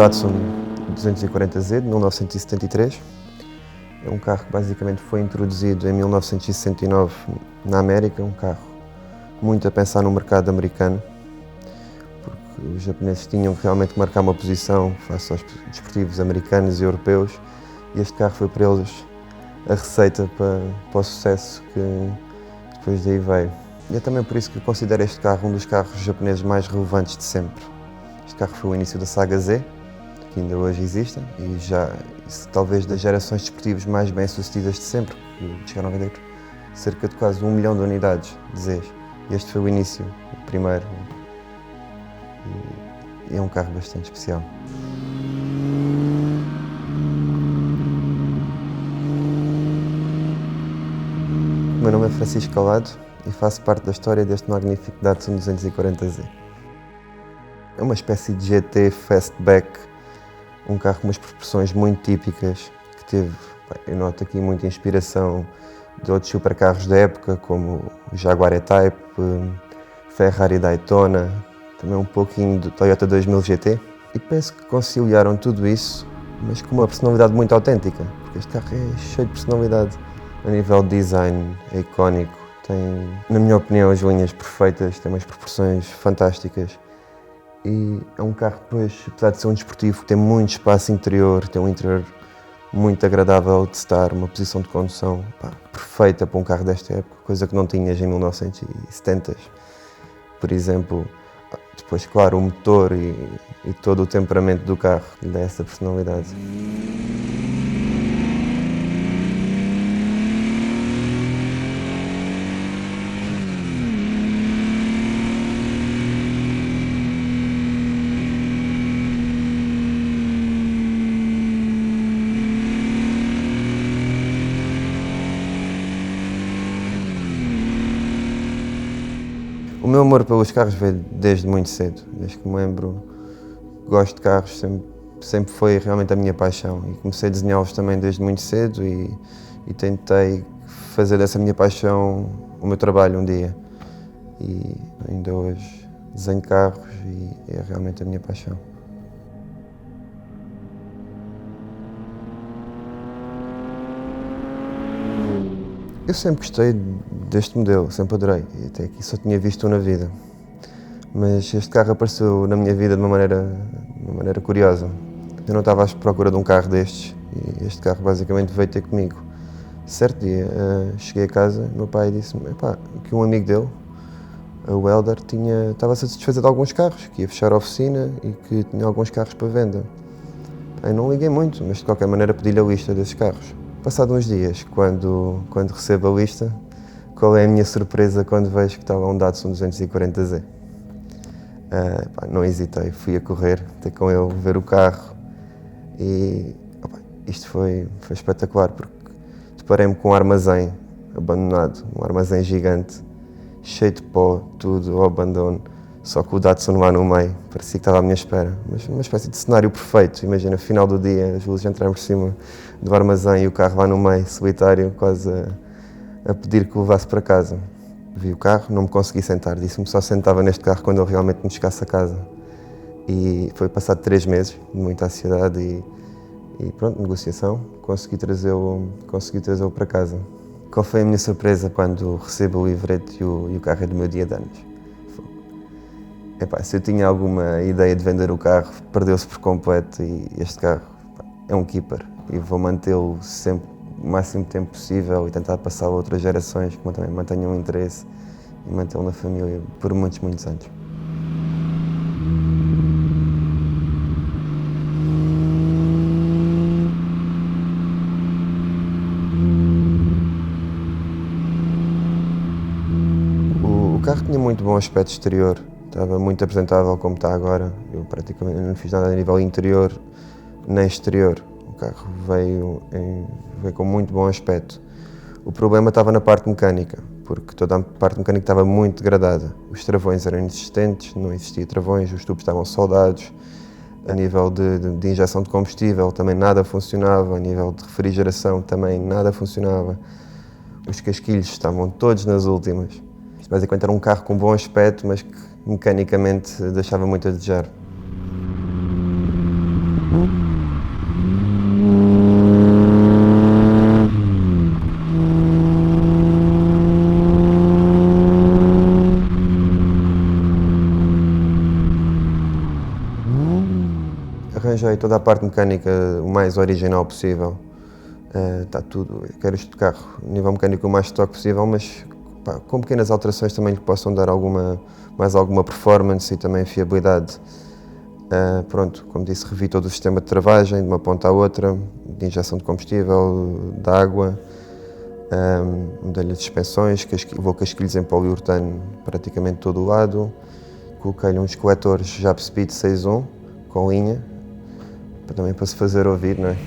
Datsun 240Z de 1973. É um carro que basicamente foi introduzido em 1969 na América, um carro muito a pensar no mercado americano, porque os japoneses tinham realmente que marcar uma posição face aos desportivos americanos e europeus, e este carro foi para eles a receita para o sucesso que depois daí veio. E é também por isso que eu considero este carro um dos carros japoneses mais relevantes de sempre. Este carro foi o início da saga Z, que ainda hoje existem, e já talvez das gerações desportivas mais bem-sucedidas de sempre, que chegaram a vender cerca de quase 1 milhão de unidades de Zs. Este foi o início, o primeiro, e é um carro bastante especial. O meu nome é Francisco Calado e faço parte da história deste magnífico Datsun 240Z. É uma espécie de GT Fastback, um carro com umas proporções muito típicas, que teve, eu noto aqui, muita inspiração de outros supercarros da época, como o Jaguar E-Type, Ferrari Daytona, também um pouquinho do Toyota 2000 GT. E penso que conciliaram tudo isso, mas com uma personalidade muito autêntica, porque este carro é cheio de personalidade. A nível de design, é icónico, tem, na minha opinião, as linhas perfeitas, tem umas proporções fantásticas. E é um carro, depois, apesar de ser um desportivo, que tem muito espaço interior, tem um interior muito agradável de estar, uma posição de condução perfeita para um carro desta época, coisa que não tinhas em 1970s. Por exemplo, depois, claro, o motor e todo o temperamento do carro lhe dá essa personalidade. O meu amor pelos carros veio desde muito cedo, desde que me lembro. Gosto de carros, sempre foi realmente a minha paixão, e comecei a desenhá-los também desde muito cedo e tentei fazer dessa minha paixão o meu trabalho um dia. E ainda hoje desenho carros e é realmente a minha paixão. Eu sempre gostei deste modelo, sempre adorei, e até aqui só tinha visto um na vida. Mas este carro apareceu na minha vida de uma maneira curiosa. Eu não estava à procura de um carro destes e este carro basicamente veio ter comigo. Certo dia, cheguei a casa, meu pai disse-me que um amigo dele, o Helder, estava-se a desfazer de alguns carros, que ia fechar a oficina e que tinha alguns carros para venda. Eu não liguei muito, mas de qualquer maneira pedi-lhe a lista desses carros. Passado uns dias, quando recebo a lista, qual é a minha surpresa quando vejo que estava um Datsun 240Z? Não hesitei, fui a correr, ter com ele, ver o carro e isto foi espetacular, porque deparei-me com um armazém abandonado, um armazém gigante, cheio de pó, tudo ao abandono, só que o Datsun lá no meio, parecia que estava à minha espera, mas uma espécie de cenário perfeito. Imagina, final do dia, as luzes entraram por cima do armazém e o carro lá no meio, solitário, quase a pedir que o levasse para casa. Vi o carro, não me consegui sentar, disse-me que só sentava neste carro quando ele realmente me chegasse a casa. E foi passado 3 meses de muita ansiedade e pronto, negociação, consegui trazê-lo para casa. Qual foi a minha surpresa quando recebo o livrete e o carro é do meu dia de anos? Se eu tinha alguma ideia de vender o carro, perdeu-se por completo, e este carro é um keeper e vou mantê-lo sempre o máximo tempo possível e tentar passá-lo a outras gerações que também mantenham um interesse e mantê-lo na família por muitos, muitos anos. O carro tinha muito bom aspecto exterior, estava muito apresentável como está agora. Eu praticamente não fiz nada a nível interior nem exterior. O carro veio com muito bom aspecto. O problema estava na parte mecânica, porque toda a parte mecânica estava muito degradada. Os travões eram inexistentes, não existia travões, os tubos estavam soldados. A nível de injeção de combustível também nada funcionava, a nível de refrigeração também nada funcionava. Os casquilhos estavam todos nas últimas. Isto basicamente era um carro com bom aspecto, mas que mecanicamente deixava muito a desejar. Arranjei toda a parte mecânica o mais original possível. Está tudo, quero este carro a nível mecânico o mais stock possível, mas pá, com pequenas alterações também lhe possam dar mais alguma performance e também fiabilidade. Pronto, como disse, revi todo o sistema de travagem, de uma ponta à outra, de injeção de combustível, de água, mudei-lhe as suspensões, vou casquilhos em poliuretano praticamente todo o lado, coloquei-lhe uns coletores Jap Speed 6.1 com linha, também para se fazer ouvir, não é?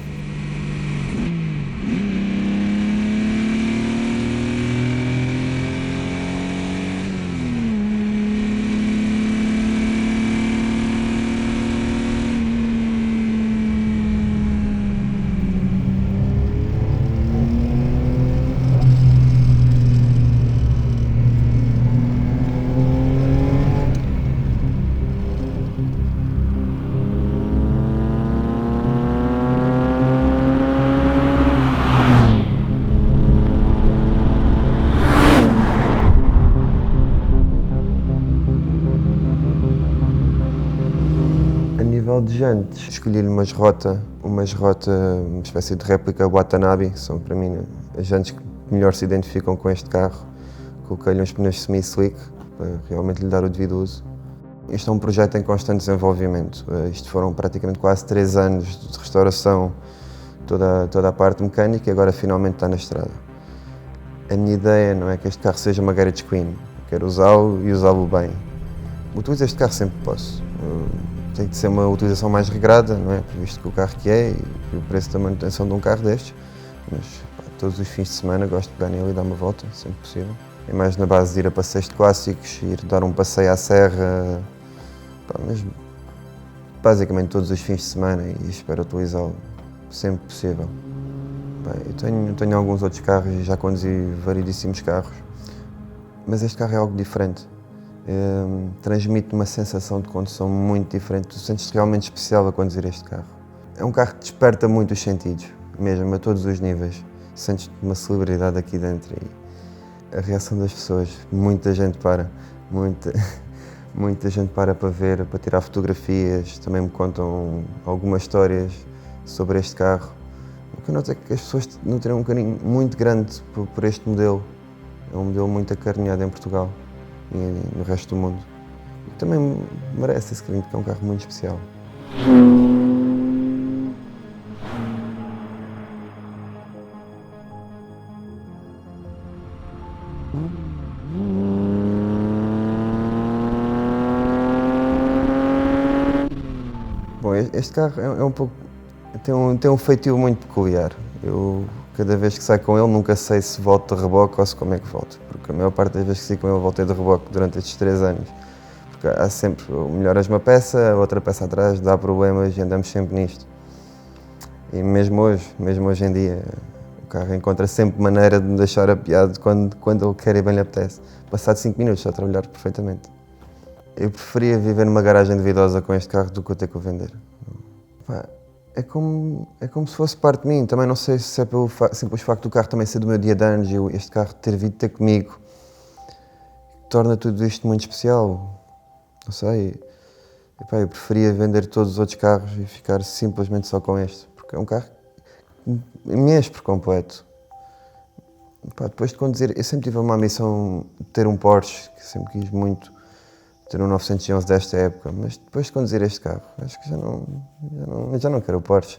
A nível de jantes, escolhi-lhe uma espécie de réplica Watanabe, que são para mim as jantes que melhor se identificam com este carro. Coloquei-lhe uns pneus semi-slick para realmente lhe dar o devido uso. Isto é um projeto em constante desenvolvimento. Isto foram praticamente quase 3 anos de restauração, toda a parte mecânica, e agora finalmente está na estrada. A minha ideia não é que este carro seja uma garage queen. Quero usá-lo e usá-lo bem. Utilizo este carro sempre que posso. Tem de ser uma utilização mais regrada, não é? Visto que o carro que é e o preço da manutenção de um carro destes. Mas pá, todos os fins de semana gosto de pegar nele e dar uma volta, sempre possível. É mais na base de ir a passeios clássicos, ir dar um passeio à serra, pá, mas basicamente todos os fins de semana, e espero utilizá-lo sempre possível. Pá, eu tenho alguns outros carros e já conduzi variedíssimos carros, mas este carro é algo diferente. Transmite uma sensação de condução muito diferente. Tu sentes-te realmente especial a conduzir este carro. É um carro que desperta muito os sentidos, mesmo a todos os níveis. Sentes-te uma celebridade aqui dentro e a reação das pessoas, muita gente para, muita gente para ver, para tirar fotografias, também me contam algumas histórias sobre este carro. O que eu noto é que as pessoas nutrim um carinho muito grande por este modelo. É um modelo muito acarinhado em Portugal e no resto do mundo. E também merece esse carinho, porque é um carro muito especial. Bom, este carro é um pouco, tem um feitio muito peculiar. Eu, cada vez que saio com ele, nunca sei se volto de reboque ou se como é que volto. Porque a maior parte das vezes que saio com ele, voltei de reboque durante estes 3 anos. Porque há sempre, melhoras uma peça, outra peça atrás, dá problemas e andamos sempre nisto. E mesmo hoje em dia, o carro encontra sempre maneira de me deixar apiado quando ele quer e bem lhe apetece. Passado 5 minutos, está a trabalhar perfeitamente. Eu preferia viver numa garagem duvidosa com este carro do que eu ter que o vender. Pá, é como se fosse parte de mim. Também não sei se é pelo simples facto do carro também ser do meu dia de anos e este carro ter vindo ter comigo, torna tudo isto muito especial. Não sei. E, pá, eu preferia vender todos os outros carros e ficar simplesmente só com este, porque é um carro que me enche por completo. Pá, depois de conduzir, eu sempre tive uma ambição de ter um Porsche, que sempre quis muito ter um 911 desta época, mas depois de conduzir este carro, acho que já não quero o Porsche.